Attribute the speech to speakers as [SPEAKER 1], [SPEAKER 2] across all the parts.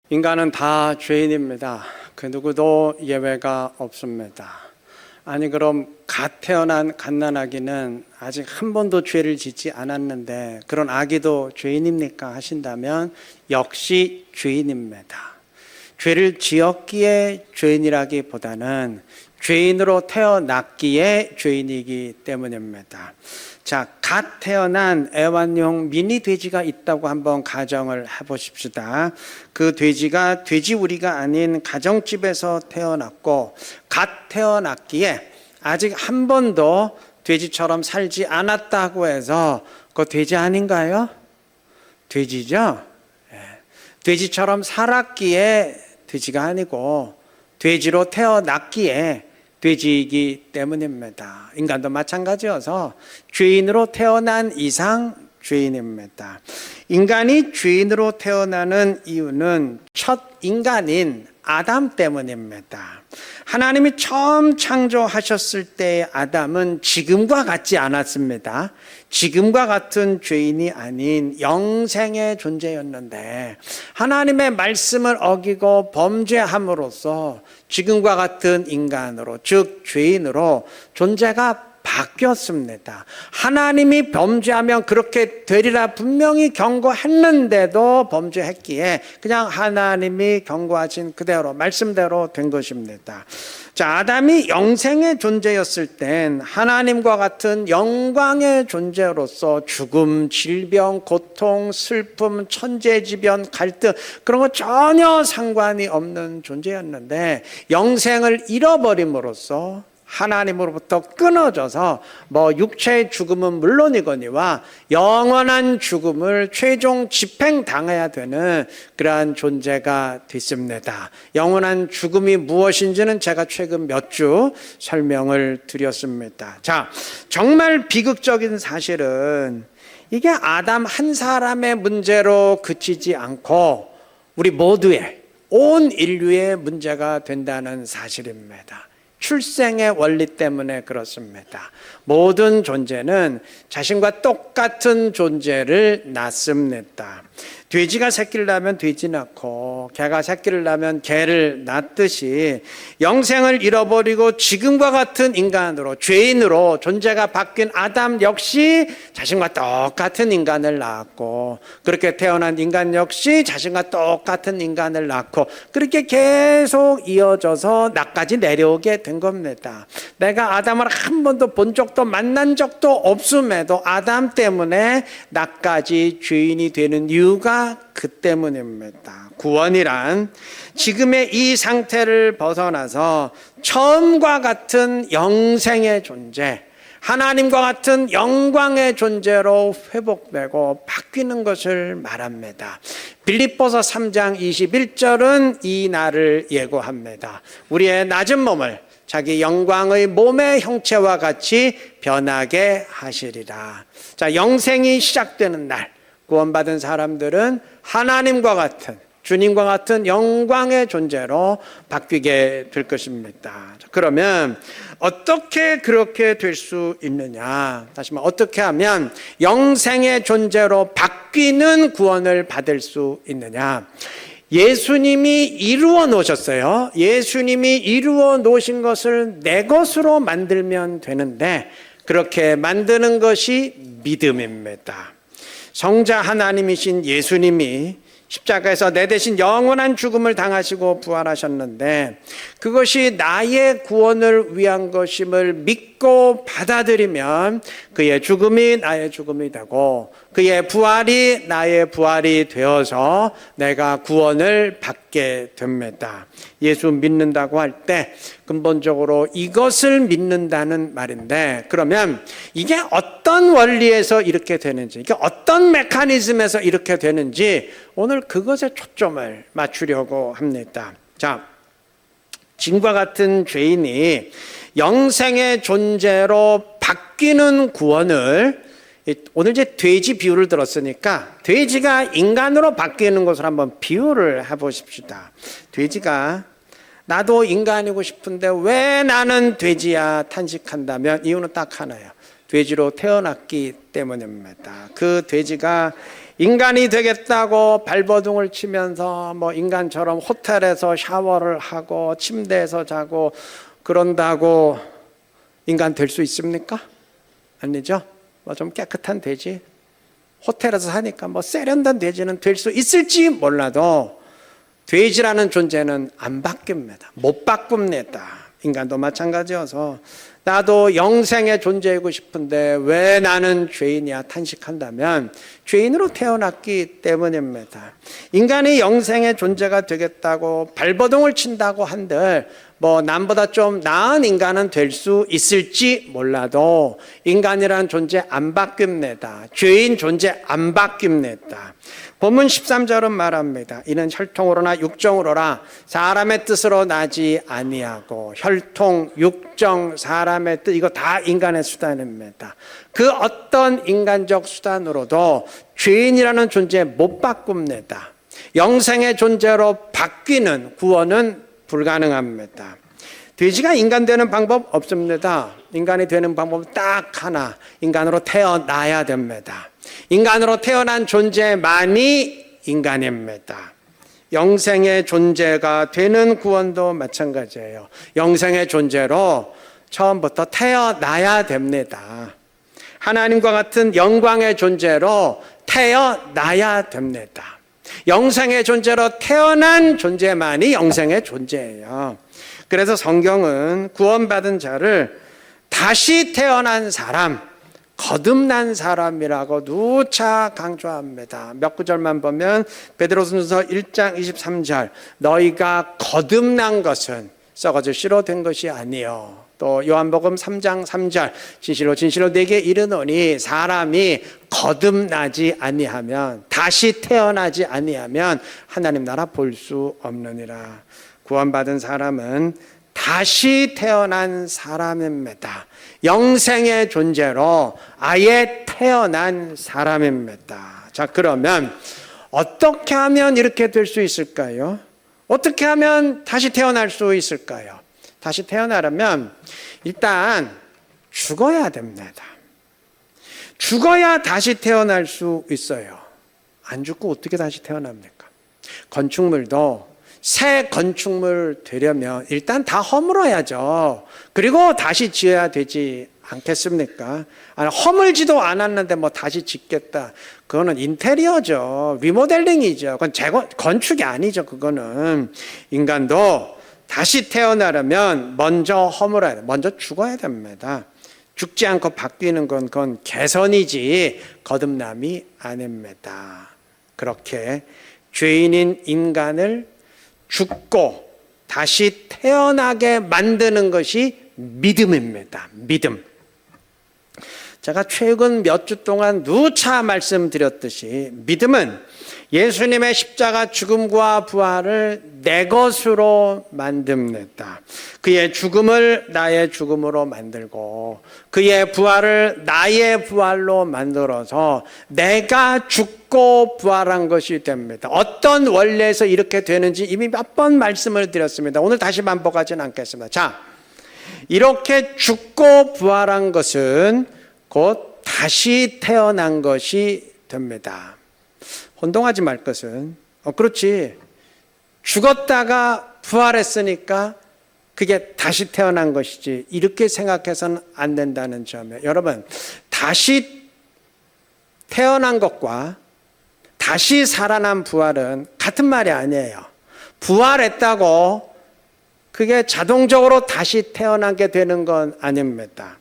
[SPEAKER 1] 인간은 다 죄인입니다. 그 누구도 예외가 없습니다. 아니 그럼 갓 태어난 갓난아기는 아직 한 번도 죄를 짓지 않았는데 그런 아기도 죄인입니까 하신다면 역시 죄인입니다. 죄를 지었기에 죄인이라기보다는 죄인으로 태어났기에 죄인이기 때문입니다. 자, 갓 태어난 애완용 미니 돼지가 있다고 한번 가정을 해보십시다. 그 돼지가 돼지우리가 아닌 가정집에서 태어났고 갓 태어났기에 아직 한 번도 돼지처럼 살지 않았다고 해서 그거 돼지 아닌가요? 돼지죠? 돼지처럼 살았기에 돼지가 아니고 돼지로 태어났기에 돼지이기 때문입니다. 인간도 마찬가지여서 죄인으로 태어난 이상 죄인입니다. 인간이 죄인으로 태어나는 이유는 첫 인간인 아담 때문입니다. 하나님이 처음 창조하셨을 때 아담은 지금과 같지 않았습니다. 지금과 같은 죄인이 아닌 영생의 존재였는데 하나님의 말씀을 어기고 범죄함으로써 지금과 같은 인간으로, 즉 죄인으로 존재가 바뀌었습니다. 하나님이 범죄하면 그렇게 되리라 분명히 경고했는데도 범죄했기에 그냥 하나님이 경고하신 그대로 말씀대로 된 것입니다. 자, 아담이 영생의 존재였을 땐 하나님과 같은 영광의 존재로서 죽음, 질병, 고통, 슬픔, 천재지변, 갈등 그런 거 전혀 상관이 없는 존재였는데 영생을 잃어버림으로써 하나님으로부터 끊어져서 육체의 죽음은 물론이거니와 영원한 죽음을 최종 집행당해야 되는 그러한 존재가 됐습니다. 영원한 죽음이 무엇인지는 제가 최근 몇 주 설명을 드렸습니다. 자, 정말 비극적인 사실은 이게 아담 한 사람의 문제로 그치지 않고 우리 모두의 온 인류의 문제가 된다는 사실입니다. 출생의 원리 때문에 그렇습니다. 모든 존재는 자신과 똑같은 존재를 낳습니다. 돼지가 새끼를 낳으면 돼지 낳고 개가 새끼를 낳으면 개를 낳듯이 영생을 잃어버리고 지금과 같은 인간으로 죄인으로 존재가 바뀐 아담 역시 자신과 똑같은 인간을 낳았고 그렇게 태어난 인간 역시 자신과 똑같은 인간을 낳고 그렇게 계속 이어져서 나까지 내려오게 된 겁니다. 내가 아담을 한 번도 본 적도 만난 적도 없음에도 아담 때문에 나까지 죄인이 되는 이유가 그 때문입니다. 구원이란 지금의 이 상태를 벗어나서 처음과 같은 영생의 존재, 하나님과 같은 영광의 존재로 회복되고 바뀌는 것을 말합니다. 빌립보서 3장 21절은 이 날을 예고합니다. 우리의 낮은 몸을 자기 영광의 몸의 형체와 같이 변하게 하시리라. 자, 영생이 시작되는 날 구원받은 사람들은 하나님과 같은 주님과 같은 영광의 존재로 바뀌게 될 것입니다. 그러면 어떻게 그렇게 될 수 있느냐? 다시 말해 어떻게 하면 영생의 존재로 바뀌는 구원을 받을 수 있느냐? 예수님이 이루어 놓으셨어요. 예수님이 이루어 놓으신 것을 내 것으로 만들면 되는데 그렇게 만드는 것이 믿음입니다. 성자 하나님이신 예수님이 십자가에서 내 대신 영원한 죽음을 당하시고 부활하셨는데 그것이 나의 구원을 위한 것임을 믿고 받아들이면 그의 죽음이 나의 죽음이 되고 그의 부활이 나의 부활이 되어서 내가 구원을 받게 됩니다. 예수 믿는다고 할 때 근본적으로 이것을 믿는다는 말인데 그러면 이게 어떤 원리에서 이렇게 되는지 이게 어떤 메커니즘에서 이렇게 되는지 오늘 그것에 초점을 맞추려고 합니다. 자, 지금과 같은 죄인이 영생의 존재로 바뀌는 구원을 오늘 이제 돼지 비유를 들었으니까 돼지가 인간으로 바뀌는 것을 한번 비유를 해보십시다. 돼지가 나도 인간이고 싶은데 왜 나는 돼지야 탄식한다면 이유는 딱 하나예요. 돼지로 태어났기 때문입니다. 그 돼지가 인간이 되겠다고 발버둥을 치면서 뭐 인간처럼 호텔에서 샤워를 하고 침대에서 자고 그런다고 인간 될 수 있습니까? 아니죠. 뭐 좀 깨끗한 돼지, 호텔에서 사니까 뭐 세련된 돼지는 될 수 있을지 몰라도 돼지라는 존재는 안 바뀝니다. 못 바꿉니다. 인간도 마찬가지여서 나도 영생의 존재이고 싶은데 왜 나는 죄인이야 탄식한다면 죄인으로 태어났기 때문입니다. 인간이 영생의 존재가 되겠다고 발버둥을 친다고 한들 뭐 남보다 좀 나은 인간은 될 수 있을지 몰라도 인간이라는 존재 안 바뀝니다. 죄인 존재 안 바뀝니다. 본문 13절은 말합니다. 이는 혈통으로나 육정으로나 사람의 뜻으로 나지 아니하고 혈통, 육정, 사람의 뜻 이거 다 인간의 수단입니다. 그 어떤 인간적 수단으로도 죄인이라는 존재 못 바꿉니다. 영생의 존재로 바뀌는 구원은 불가능합니다. 돼지가 인간 되는 방법 없습니다. 인간이 되는 방법은 딱 하나, 인간으로 태어나야 됩니다. 인간으로 태어난 존재만이 인간입니다. 영생의 존재가 되는 구원도 마찬가지예요. 영생의 존재로 처음부터 태어나야 됩니다. 하나님과 같은 영광의 존재로 태어나야 됩니다. 영생의 존재로 태어난 존재만이 영생의 존재예요. 그래서 성경은 구원받은 자를 다시 태어난 사람, 거듭난 사람이라고 누차 강조합니다. 몇 구절만 보면 베드로전서 1장 23절 너희가 거듭난 것은 썩어질 씨로 된 것이 아니요. 또 요한복음 3장 3절 진실로 진실로 내게 이르노니 사람이 거듭나지 아니하면 다시 태어나지 아니하면 하나님 나라 볼 수 없느니라. 구원받은 사람은 다시 태어난 사람입니다. 영생의 존재로 아예 태어난 사람입니다. 자, 그러면 어떻게 하면 이렇게 될 수 있을까요? 어떻게 하면 다시 태어날 수 있을까요? 다시 태어나려면 일단 죽어야 됩니다. 죽어야 다시 태어날 수 있어요. 안 죽고 어떻게 다시 태어납니까? 건축물도 새 건축물 되려면 일단 다 허물어야죠. 그리고 다시 지어야 되지 않겠습니까? 아니, 허물지도 않았는데 뭐 다시 짓겠다. 그거는 인테리어죠. 리모델링이죠. 그건 건축이 아니죠. 그거는. 인간도 다시 태어나려면 먼저 허물어야 돼요. 먼저 죽어야 됩니다. 죽지 않고 바뀌는 건 그건 개선이지 거듭남이 아닙니다. 그렇게 죄인인 인간을 죽고 다시 태어나게 만드는 것이 믿음입니다. 믿음. 제가 최근 몇 주 동안 누차 말씀드렸듯이 믿음은 예수님의 십자가 죽음과 부활을 내 것으로 만듭니다. 그의 죽음을 나의 죽음으로 만들고 그의 부활을 나의 부활로 만들어서 내가 죽고 부활한 것이 됩니다. 어떤 원리에서 이렇게 되는지 이미 몇 번 말씀을 드렸습니다. 오늘 다시 반복하지는 않겠습니다. 자, 이렇게 죽고 부활한 것은 곧 다시 태어난 것이 됩니다. 혼동하지 말 것은 그렇지 죽었다가 부활했으니까 그게 다시 태어난 것이지 이렇게 생각해서는 안 된다는 점이에요. 여러분 다시 태어난 것과 다시 살아난 부활은 같은 말이 아니에요. 부활했다고 그게 자동적으로 다시 태어나게 되는 건 아닙니다.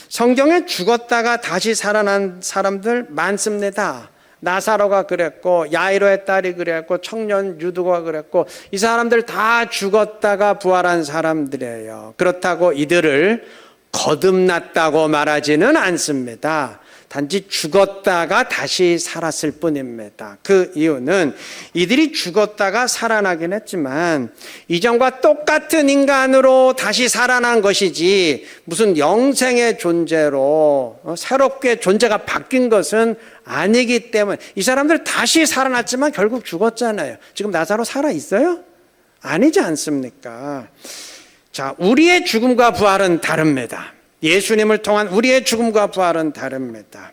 [SPEAKER 1] 성경에 죽었다가 다시 살아난 사람들 많습니다. 나사로가 그랬고 야이로의 딸이 그랬고 청년 유두가 그랬고 이 사람들 다 죽었다가 부활한 사람들이에요. 그렇다고 이들을 거듭났다고 말하지는 않습니다. 단지 죽었다가 다시 살았을 뿐입니다. 그 이유는 이들이 죽었다가 살아나긴 했지만 이전과 똑같은 인간으로 다시 살아난 것이지 무슨 영생의 존재로 새롭게 존재가 바뀐 것은 아니기 때문에 이 사람들 다시 살아났지만 결국 죽었잖아요. 지금 나사로 살아있어요? 아니지 않습니까? 자, 우리의 죽음과 부활은 다릅니다. 예수님을 통한 우리의 죽음과 부활은 다릅니다.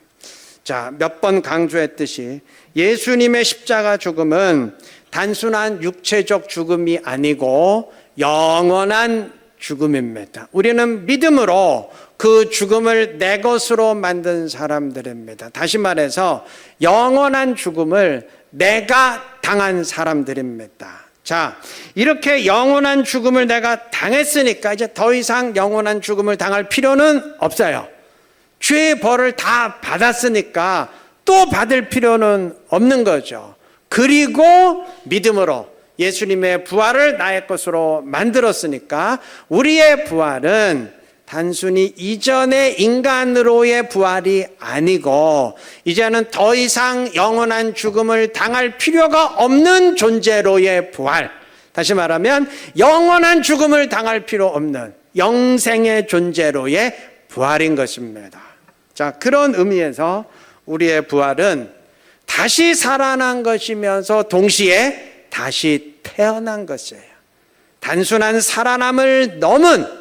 [SPEAKER 1] 자, 몇 번 강조했듯이 예수님의 십자가 죽음은 단순한 육체적 죽음이 아니고 영원한 죽음입니다. 우리는 믿음으로 그 죽음을 내 것으로 만든 사람들입니다. 다시 말해서 영원한 죽음을 내가 당한 사람들입니다. 자, 이렇게 영원한 죽음을 내가 당했으니까 이제 더 이상 영원한 죽음을 당할 필요는 없어요. 죄의 벌을 다 받았으니까 또 받을 필요는 없는 거죠. 그리고 믿음으로 예수님의 부활을 나의 것으로 만들었으니까 우리의 부활은 단순히 이전의 인간으로의 부활이 아니고 이제는 더 이상 영원한 죽음을 당할 필요가 없는 존재로의 부활. 다시 말하면 영원한 죽음을 당할 필요 없는 영생의 존재로의 부활인 것입니다. 자, 그런 의미에서 우리의 부활은 다시 살아난 것이면서 동시에 다시 태어난 것이에요. 단순한 살아남을 넘은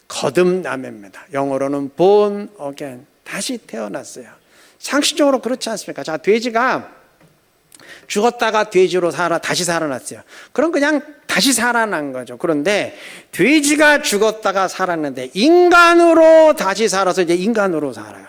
[SPEAKER 1] 거듭남입니다. 영어로는 born again, 다시 태어났어요. 상식적으로 그렇지 않습니까? 자, 돼지가 죽었다가 돼지로 다시 살아났어요. 그럼 그냥 다시 살아난 거죠. 그런데 돼지가 죽었다가 살았는데 인간으로 다시 살아서 이제 인간으로 살아요.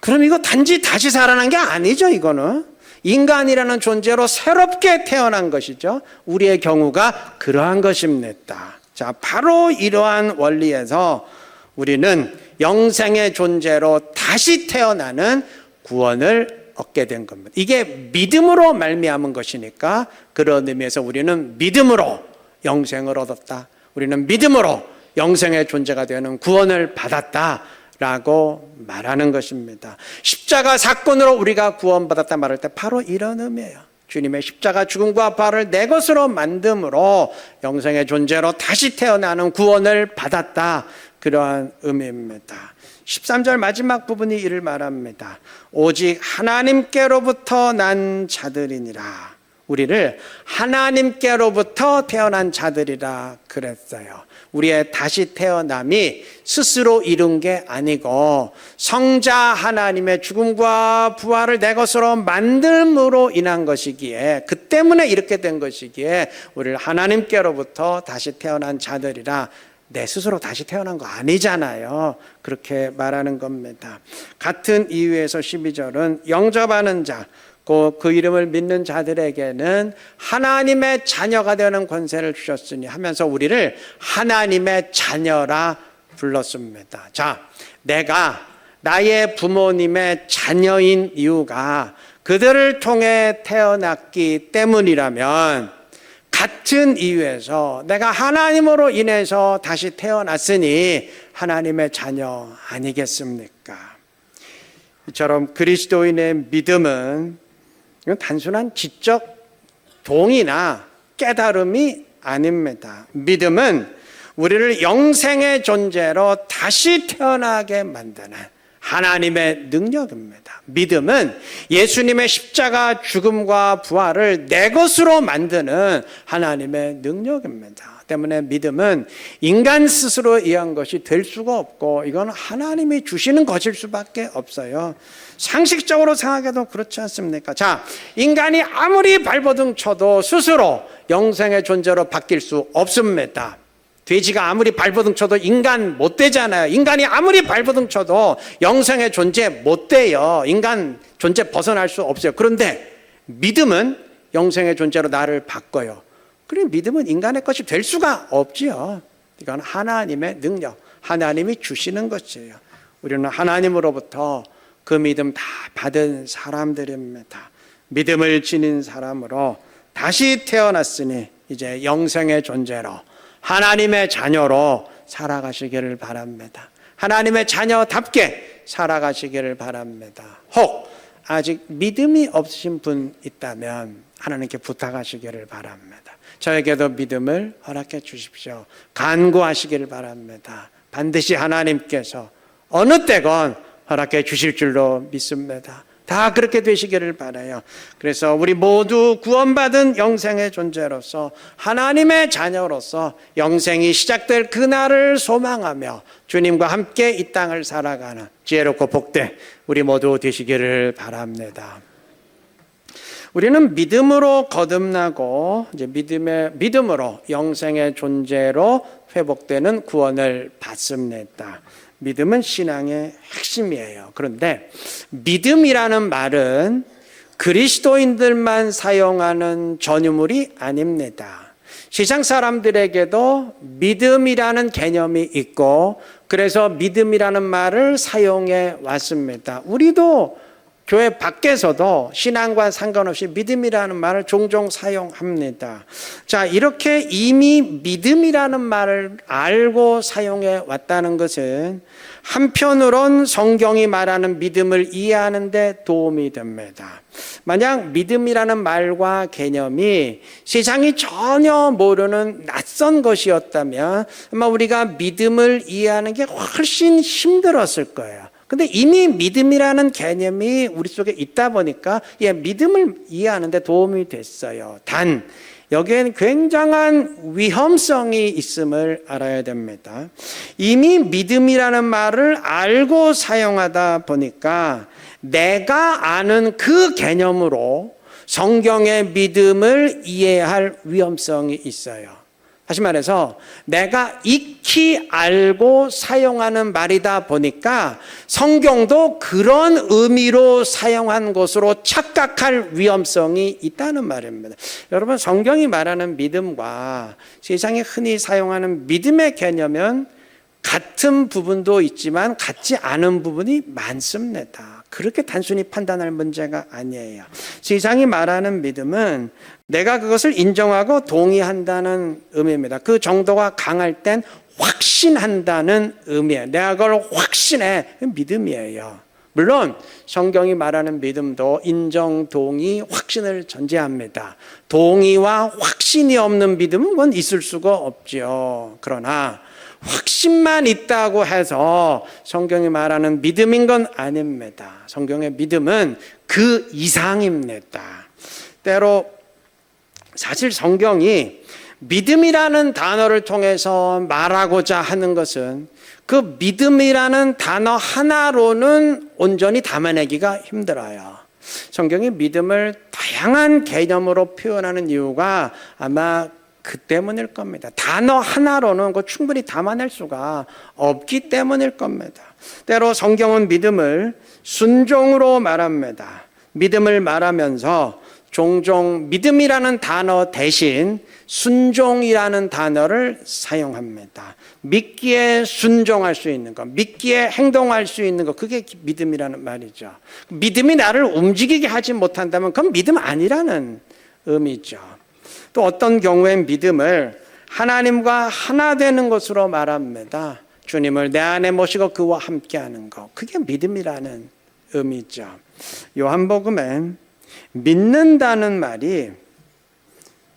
[SPEAKER 1] 그럼 이거 단지 다시 살아난 게 아니죠, 이거는. 인간이라는 존재로 새롭게 태어난 것이죠. 우리의 경우가 그러한 것입니다. 자, 바로 이러한 원리에서 우리는 영생의 존재로 다시 태어나는 구원을 얻게 된 겁니다. 이게 믿음으로 말미암은 것이니까 그런 의미에서 우리는 믿음으로 영생을 얻었다. 우리는 믿음으로 영생의 존재가 되는 구원을 받았다라고 말하는 것입니다. 십자가 사건으로 우리가 구원받았다 말할 때 바로 이런 의미예요. 주님의 십자가 죽음과 부활을 내 것으로 만듦으로 영생의 존재로 다시 태어나는 구원을 받았다. 그러한 의미입니다. 13절 마지막 부분이 이를 말합니다. 오직 하나님께로부터 난 자들이니라. 우리를 하나님께로부터 태어난 자들이라 그랬어요. 우리의 다시 태어남이 스스로 이룬 게 아니고 성자 하나님의 죽음과 부활을 내 것으로 만듦으로 인한 것이기에, 그 때문에 이렇게 된 것이기에 우리를 하나님께로부터 다시 태어난 자들이라. 내 스스로 다시 태어난 거 아니잖아요. 그렇게 말하는 겁니다. 같은 이유에서 12절은 영접하는 자, 그 이름을 믿는 자들에게는 하나님의 자녀가 되는 권세를 주셨으니 하면서 우리를 하나님의 자녀라 불렀습니다. 자, 내가 나의 부모님의 자녀인 이유가 그들을 통해 태어났기 때문이라면 같은 이유에서 내가 하나님으로 인해서 다시 태어났으니 하나님의 자녀 아니겠습니까? 이처럼 그리스도인의 믿음은 이건 단순한 지적 동의나 깨달음이 아닙니다. 믿음은 우리를 영생의 존재로 다시 태어나게 만드는 하나님의 능력입니다. 믿음은 예수님의 십자가 죽음과 부활을 내 것으로 만드는 하나님의 능력입니다. 때문에 믿음은 인간 스스로 의한 것이 될 수가 없고 이건 하나님이 주시는 것일 수밖에 없어요. 상식적으로 생각해도 그렇지 않습니까? 자, 인간이 아무리 발버둥 쳐도 스스로 영생의 존재로 바뀔 수 없습니다. 돼지가 아무리 발버둥 쳐도 인간 못 되잖아요. 인간이 아무리 발버둥 쳐도 영생의 존재 못 돼요. 인간 존재 벗어날 수 없어요. 그런데 믿음은 영생의 존재로 나를 바꿔요. 그럼 믿음은 인간의 것이 될 수가 없지요. 이건 하나님의 능력, 하나님이 주시는 것이에요. 우리는 하나님으로부터 그 믿음 다 받은 사람들입니다. 믿음을 지닌 사람으로 다시 태어났으니 이제 영생의 존재로 하나님의 자녀로 살아가시기를 바랍니다. 하나님의 자녀답게 살아가시기를 바랍니다. 혹 아직 믿음이 없으신 분 있다면 하나님께 부탁하시기를 바랍니다. 저에게도 믿음을 허락해 주십시오. 간구하시기를 바랍니다. 반드시 하나님께서 어느 때건 허락해 주실 줄로 믿습니다. 다 그렇게 되시기를 바라요. 그래서 우리 모두 구원받은 영생의 존재로서 하나님의 자녀로서 영생이 시작될 그날을 소망하며 주님과 함께 이 땅을 살아가는 지혜롭고 복된 우리 모두 되시기를 바랍니다. 우리는 믿음으로 거듭나고 이제 믿음으로 영생의 존재로 회복되는 구원을 받습니다. 믿음은 신앙의 핵심이에요. 그런데 믿음이라는 말은 그리스도인들만 사용하는 전유물이 아닙니다. 세상 사람들에게도 믿음이라는 개념이 있고 그래서 믿음이라는 말을 사용해 왔습니다. 우리도 교회 밖에서도 신앙과 상관없이 믿음이라는 말을 종종 사용합니다. 자, 이렇게 이미 믿음이라는 말을 알고 사용해 왔다는 것은 한편으론 성경이 말하는 믿음을 이해하는 데 도움이 됩니다. 만약 믿음이라는 말과 개념이 세상이 전혀 모르는 낯선 것이었다면 아마 우리가 믿음을 이해하는 게 훨씬 힘들었을 거예요. 근데 이미 믿음이라는 개념이 우리 속에 있다 보니까 믿음을 이해하는 데 도움이 됐어요. 단 여기에는 굉장한 위험성이 있음을 알아야 됩니다. 이미 믿음이라는 말을 알고 사용하다 보니까 내가 아는 그 개념으로 성경의 믿음을 이해할 위험성이 있어요. 다시 말해서 내가 익히 알고 사용하는 말이다 보니까 성경도 그런 의미로 사용한 것으로 착각할 위험성이 있다는 말입니다. 여러분, 성경이 말하는 믿음과 세상이 흔히 사용하는 믿음의 개념은 같은 부분도 있지만 같지 않은 부분이 많습니다. 그렇게 단순히 판단할 문제가 아니에요. 세상이 말하는 믿음은 내가 그것을 인정하고 동의한다는 의미입니다. 그 정도가 강할 땐 확신한다는 의미예요. 내가 그걸 확신해. 믿음이에요. 물론 성경이 말하는 믿음도 인정, 동의, 확신을 전제합니다. 동의와 확신이 없는 믿음은 그건 있을 수가 없죠. 그러나 확신만 있다고 해서 성경이 말하는 믿음인 건 아닙니다. 성경의 믿음은 그 이상입니다. 때로 사실 성경이 믿음이라는 단어를 통해서 말하고자 하는 것은 그 믿음이라는 단어 하나로는 온전히 담아내기가 힘들어요. 성경이 믿음을 다양한 개념으로 표현하는 이유가 아마 그 때문일 겁니다. 단어 하나로는 그거 충분히 담아낼 수가 없기 때문일 겁니다. 때로 성경은 믿음을 순종으로 말합니다. 믿음을 말하면서 종종 믿음이라는 단어 대신 순종이라는 단어를 사용합니다. 믿기에 순종할 수 있는 것, 믿기에 행동할 수 있는 것, 그게 믿음이라는 말이죠. 믿음이 나를 움직이게 하지 못한다면 그건 믿음 아니라는 의미죠. 또 어떤 경우엔 믿음을 하나님과 하나 되는 것으로 말합니다. 주님을 내 안에 모시고 그와 함께하는 것, 그게 믿음이라는 의미죠. 요한복음엔 믿는다는 말이,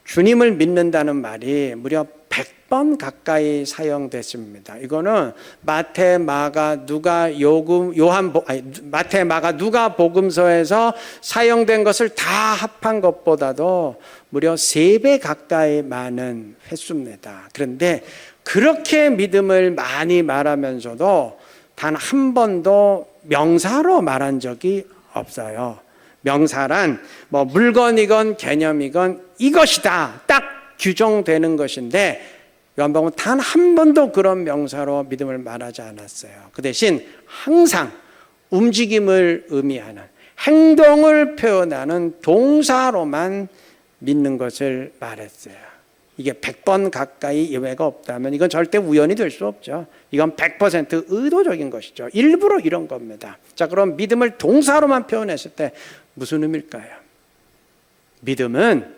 [SPEAKER 1] 주님을 믿는다는 말이 무려 100번 가까이 사용됐습니다. 이거는 마태, 마가, 누가 복음서에서 사용된 것을 다 합한 것보다도 무려 3배 가까이 많은 횟수입니다. 그런데 그렇게 믿음을 많이 말하면서도 단 한 번도 명사로 말한 적이 없어요. 명사란 물건이건 개념이건 이것이다 딱 규정되는 것인데 요한복음은 단 한 번도 그런 명사로 믿음을 말하지 않았어요. 그 대신 항상 움직임을 의미하는, 행동을 표현하는 동사로만 믿는 것을 말했어요. 이게 100번 가까이 예외가 없다면 이건 절대 우연이 될 수 없죠. 이건 100% 의도적인 것이죠. 일부러 이런 겁니다. 자, 그럼 믿음을 동사로만 표현했을 때 무슨 의미일까요? 믿음은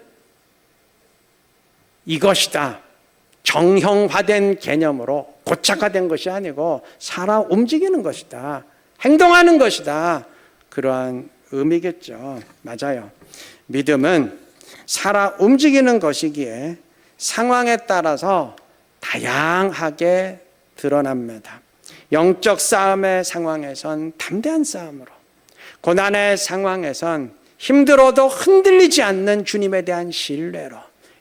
[SPEAKER 1] 이것이다, 정형화된 개념으로 고착화된 것이 아니고 살아 움직이는 것이다, 행동하는 것이다, 그러한 의미겠죠. 맞아요. 믿음은 살아 움직이는 것이기에 상황에 따라서 다양하게 드러납니다. 영적 싸움의 상황에선 담대한 싸움으로, 고난의 상황에선 힘들어도 흔들리지 않는 주님에 대한 신뢰로,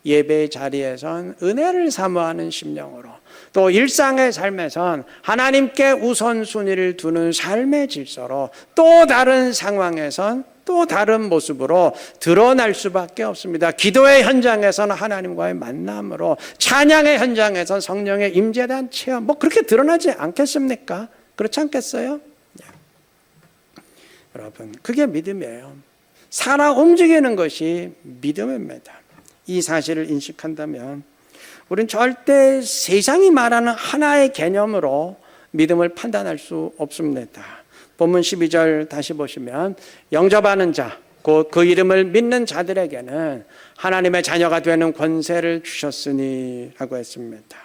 [SPEAKER 1] 예배의 자리에선 은혜를 사모하는 심령으로, 또 일상의 삶에선 하나님께 우선순위를 두는 삶의 질서로, 또 다른 상황에선 또 다른 모습으로 드러날 수밖에 없습니다. 기도의 현장에서는 하나님과의 만남으로, 찬양의 현장에서는 성령의 임재에 대한 체험, 뭐 그렇게 드러나지 않겠습니까? 그렇지 않겠어요? 여러분, 그게 믿음이에요. 살아 움직이는 것이 믿음입니다. 이 사실을 인식한다면 우리는 절대 세상이 말하는 하나의 개념으로 믿음을 판단할 수 없습니다. 본문 12절 다시 보시면 영접하는 자, 곧 그 이름을 믿는 자들에게는 하나님의 자녀가 되는 권세를 주셨으니 라고 했습니다.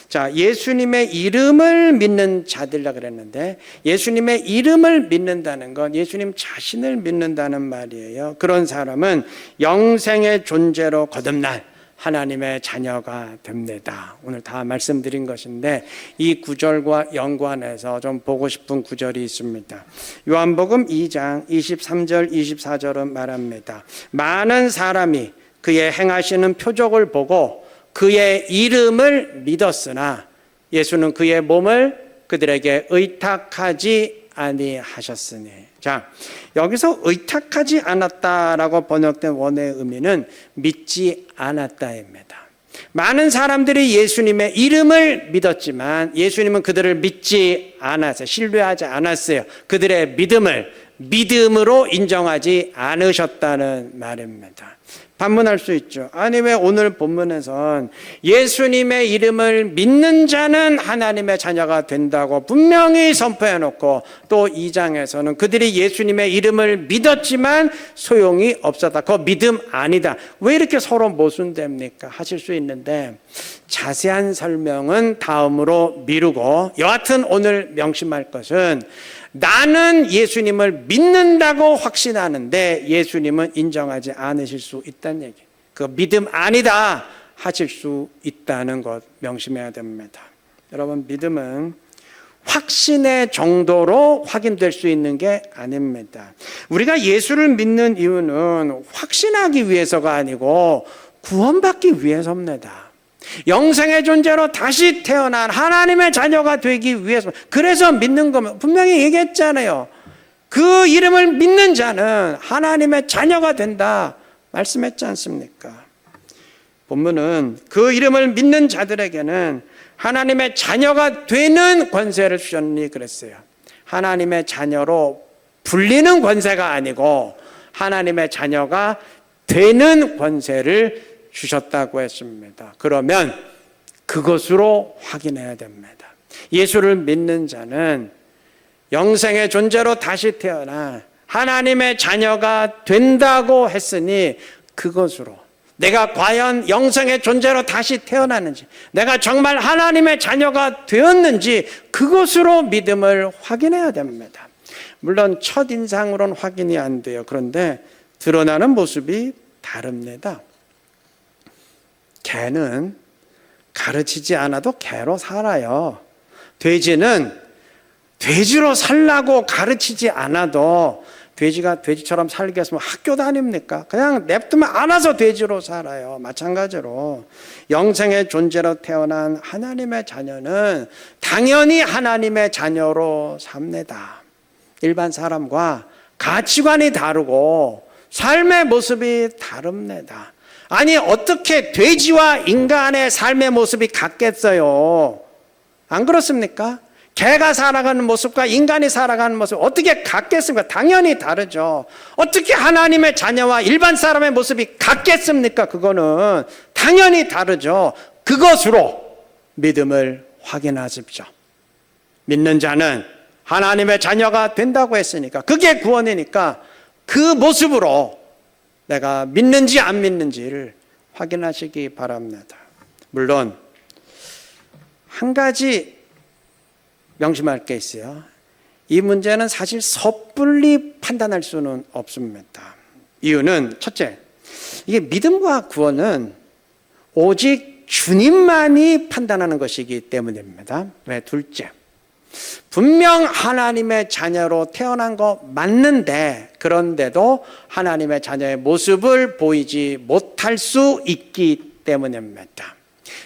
[SPEAKER 1] 자, 예수님의 이름을 믿는 자들이라 그랬는데, 예수님의 이름을 믿는다는 건 예수님 자신을 믿는다는 말이에요. 그런 사람은 영생의 존재로 거듭날 하나님의 자녀가 됩니다. 오늘 다 말씀드린 것인데 이 구절과 연관해서 좀 보고 싶은 구절이 있습니다. 요한복음 2장 23절 24절은 말합니다. 많은 사람이 그의 행하시는 표적을 보고 그의 이름을 믿었으나 예수는 그의 몸을 그들에게 의탁하지 아니하셨으니. 자, 여기서 의탁하지 않았다라고 번역된 원어의 의미는 믿지 않았다입니다. 많은 사람들이 예수님의 이름을 믿었지만 예수님은 그들을 믿지 않았어요. 신뢰하지 않았어요. 그들의 믿음으로 인정하지 않으셨다는 말입니다. 반문할 수 있죠. 아니, 왜 오늘 본문에선 예수님의 이름을 믿는 자는 하나님의 자녀가 된다고 분명히 선포해 놓고 또 2장에서는 그들이 예수님의 이름을 믿었지만 소용이 없었다. 그거 믿음 아니다. 왜 이렇게 서로 모순됩니까? 하실 수 있는데 자세한 설명은 다음으로 미루고, 여하튼 오늘 명심할 것은 나는 예수님을 믿는다고 확신하는데 예수님은 인정하지 않으실 수 있다는 얘기. 그 믿음 아니다 하실 수 있다는 것 명심해야 됩니다. 여러분, 믿음은 확신의 정도로 확인될 수 있는 게 아닙니다. 우리가 예수를 믿는 이유는 확신하기 위해서가 아니고 구원받기 위해서입니다. 영생의 존재로 다시 태어난 하나님의 자녀가 되기 위해서, 그래서 믿는 거면 분명히 얘기했잖아요. 그 이름을 믿는 자는 하나님의 자녀가 된다 말씀했지 않습니까? 본문은 그 이름을 믿는 자들에게는 하나님의 자녀가 되는 권세를 주셨니 그랬어요. 하나님의 자녀로 불리는 권세가 아니고 하나님의 자녀가 되는 권세를 주셨다고 했습니다. 그러면 그것으로 확인해야 됩니다. 예수를 믿는 자는 영생의 존재로 다시 태어나 하나님의 자녀가 된다고 했으니 그것으로, 내가 과연 영생의 존재로 다시 태어났는지, 내가 정말 하나님의 자녀가 되었는지 그것으로 믿음을 확인해야 됩니다. 물론 첫인상으로는 확인이 안 돼요. 그런데 드러나는 모습이 다릅니다. 개는 가르치지 않아도 개로 살아요. 돼지는 돼지로 살라고 가르치지 않아도 돼지가 돼지처럼 살겠으면 학교 다닙니까? 그냥 냅두면 알아서 돼지로 살아요. 마찬가지로 영생의 존재로 태어난 하나님의 자녀는 당연히 하나님의 자녀로 삽니다. 일반 사람과 가치관이 다르고 삶의 모습이 다릅니다. 아니, 어떻게 돼지와 인간의 삶의 모습이 같겠어요? 안 그렇습니까? 개가 살아가는 모습과 인간이 살아가는 모습 어떻게 같겠습니까? 당연히 다르죠. 어떻게 하나님의 자녀와 일반 사람의 모습이 같겠습니까? 그거는 당연히 다르죠. 그것으로 믿음을 확인하십시오. 믿는 자는 하나님의 자녀가 된다고 했으니까, 그게 구원이니까 그 모습으로 내가 믿는지 안 믿는지를 확인하시기 바랍니다. 물론 한 가지 명심할 게 있어요. 이 문제는 사실 섣불리 판단할 수는 없습니다. 이유는 첫째, 이게 믿음과 구원은 오직 주님만이 판단하는 것이기 때문입니다. 왜? 둘째, 분명 하나님의 자녀로 태어난 거 맞는데, 그런데도 하나님의 자녀의 모습을 보이지 못할 수 있기 때문입니다.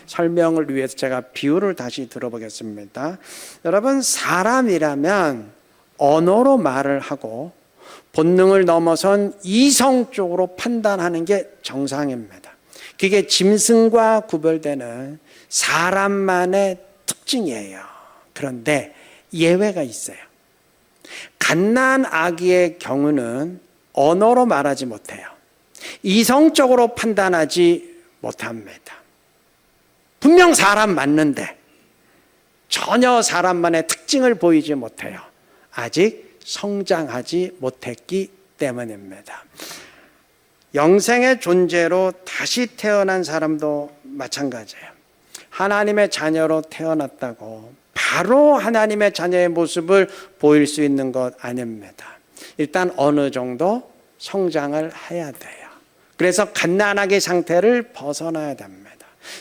[SPEAKER 1] 설명을 위해서 제가 비유를 다시 들어보겠습니다. 여러분, 사람이라면 언어로 말을 하고 본능을 넘어선 이성적으로 판단하는 게 정상입니다. 그게 짐승과 구별되는 사람만의 특징이에요. 그런데 예외가 있어요. 갓난 아기의 경우는 언어로 말하지 못해요. 이성적으로 판단하지 못합니다. 분명 사람 맞는데 전혀 사람만의 특징을 보이지 못해요. 아직 성장하지 못했기 때문입니다. 영생의 존재로 다시 태어난 사람도 마찬가지예요. 하나님의 자녀로 태어났다고 바로 하나님의 자녀의 모습을 보일 수 있는 것 아닙니다. 일단 어느 정도 성장을 해야 돼요. 그래서 갓난아기 상태를 벗어나야 됩니다.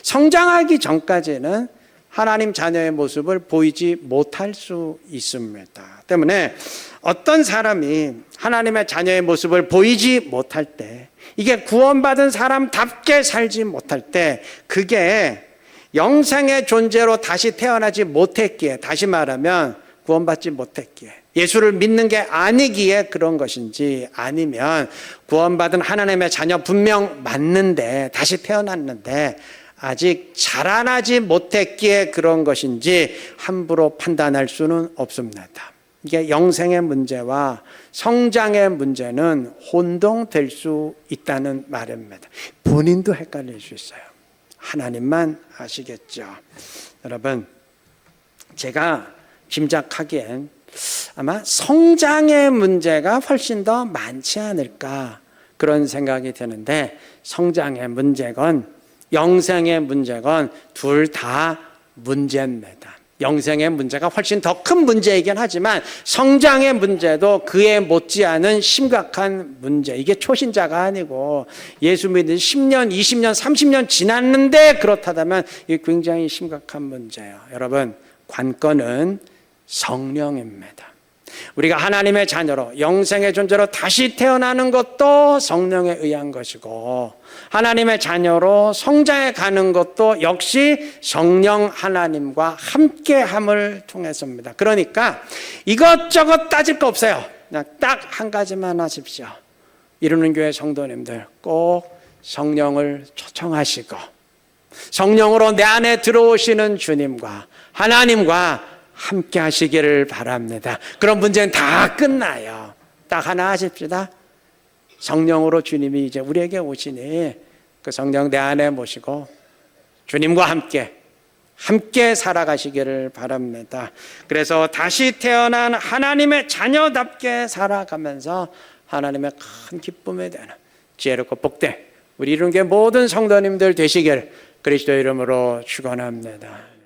[SPEAKER 1] 성장하기 전까지는 하나님 자녀의 모습을 보이지 못할 수 있습니다. 때문에 어떤 사람이 하나님의 자녀의 모습을 보이지 못할 때, 이게 구원받은 사람답게 살지 못할 때, 그게 영생의 존재로 다시 태어나지 못했기에, 다시 말하면 구원받지 못했기에, 예수를 믿는 게 아니기에 그런 것인지, 아니면 구원받은 하나님의 자녀 분명 맞는데, 다시 태어났는데 아직 자라나지 못했기에 그런 것인지 함부로 판단할 수는 없습니다. 이게 영생의 문제와 성장의 문제는 혼동될 수 있다는 말입니다. 본인도 헷갈릴 수 있어요. 하나님만 아시겠죠. 여러분, 제가 짐작하기엔 아마 성장의 문제가 훨씬 더 많지 않을까 그런 생각이 드는데, 성장의 문제건 영생의 문제건 둘 다 문제입니다. 영생의 문제가 훨씬 더 큰 문제이긴 하지만 성장의 문제도 그에 못지않은 심각한 문제. 이게 초신자가 아니고 예수 믿은 10년, 20년, 30년 지났는데 그렇다면 이게 굉장히 심각한 문제예요. 여러분, 관건은 성령입니다. 우리가 하나님의 자녀로 영생의 존재로 다시 태어나는 것도 성령에 의한 것이고, 하나님의 자녀로 성장해 가는 것도 역시 성령 하나님과 함께함을 통해서입니다. 그러니까 이것저것 따질 거 없어요. 그냥 딱 한 가지만 하십시오. 이루는 교회 성도님들 꼭 성령을 초청하시고 성령으로 내 안에 들어오시는 주님과 하나님과 함께 하시기를 바랍니다. 그런 문제는 다 끝나요. 딱 하나 하십시다. 성령으로 주님이 이제 우리에게 오시니 그 성령 내 안에 모시고 주님과 함께 살아가시기를 바랍니다. 그래서 다시 태어난 하나님의 자녀답게 살아가면서 하나님의 큰 기쁨에 대한 지혜롭고 복된 우리 이룬 게 모든 성도님들 되시길 그리스도 이름으로 축원합니다.